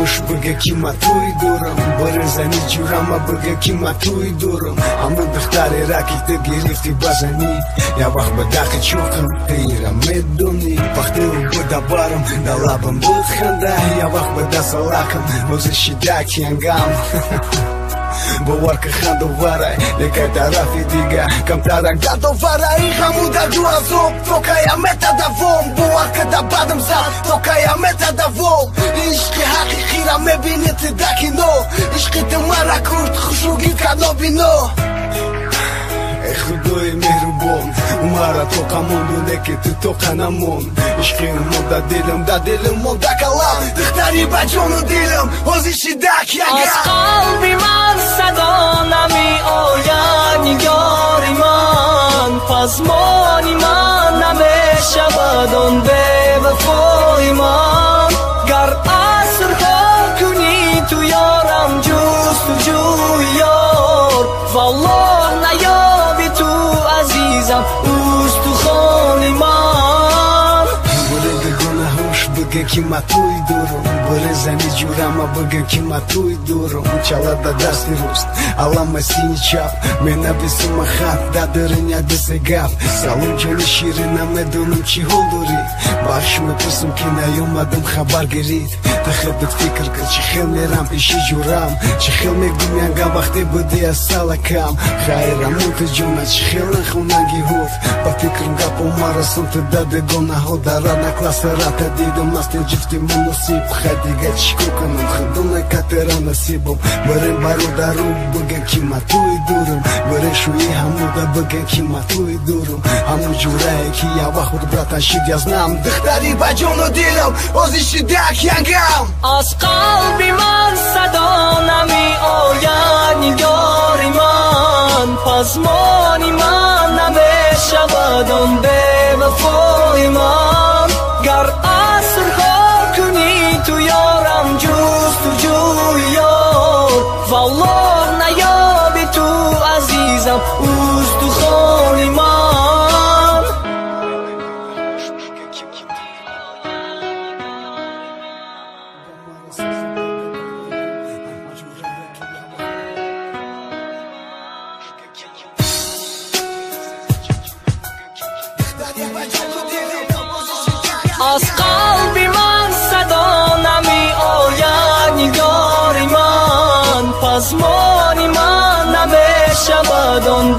гӯш бигӯ ки ма туй дорам, барезани ҷурама бигӯ ки ма туй дорам. Ҳамон духтаре раки ту гирифти базани, я вақт ба дақи чӯқам тира медони. Вақте ӯ буда барам да лабам буд ханда, я вақт ба дасалакам ҳозир шидак янгам. Бовар ки хандоварай, лекай тарафи дига камтарак дадоварай. Ҳамуда ҷу азоб то кая метадавом, бовар ки да бадам зад то кая метадавом. Ишқи ҳақиқира мебини ти да кино, ишқи ту мара курд хушруги канобино. ای خدای مهربان مرا تو قماندو لیکن تو توقع نمون. عشقی ما در دلم مونده کلام، دختری با جان و دلم حوزی شدک یگم. از قلبی من صدا نمی آید نگاری من، پزمانی من نمیشود آن بی‌وفای من. گر عصرها کنی تو یارم جستجوی یار، والله نیابی تو عزیزم استخوان من. بله بگونه هوش بگه که ما توی دارم، بله زنی جورما بگه که ما توی دارم. چالا دا دستی روست علامه سینی چاپ، من نبیسم خط دادرین یا دست گف. سلام جانی شیرینم ندونم چی حال داری، باش میپرسم که نیومدم خبر گیرید. تخبت فکر کن چی خیل میرم پیشی جورم، چی خیل میگم ینگا وقتی بودی از سالکم. خیرم اونت جونا چی خیل نخوننگی هود، با فکرم گپ و مرسم تو داده گونه ها دارن کلاس رات دیدم نستین جفتی من نصیب. خدیگه چیکو کنم خدونه کتر نصیبم. بریم بارو دارو بگن که ما توی دورم، بریم شوی همودا بگن که ما توی دورم. همون جورایی که یا وقت براتن شید یزنم، دختری با جان و دلم حوزی شدک یگم. از قلبی من صدا نمی آید نگاری من، پزمانی من نمیشود آن بی‌وفای من. گر عصرها کنی تو یارم جستجوی یار، والله نیابی تو عزیزم استخوان من. از قلبی من صدا نمی آید نگاری من، پزمانی من نمیشود آن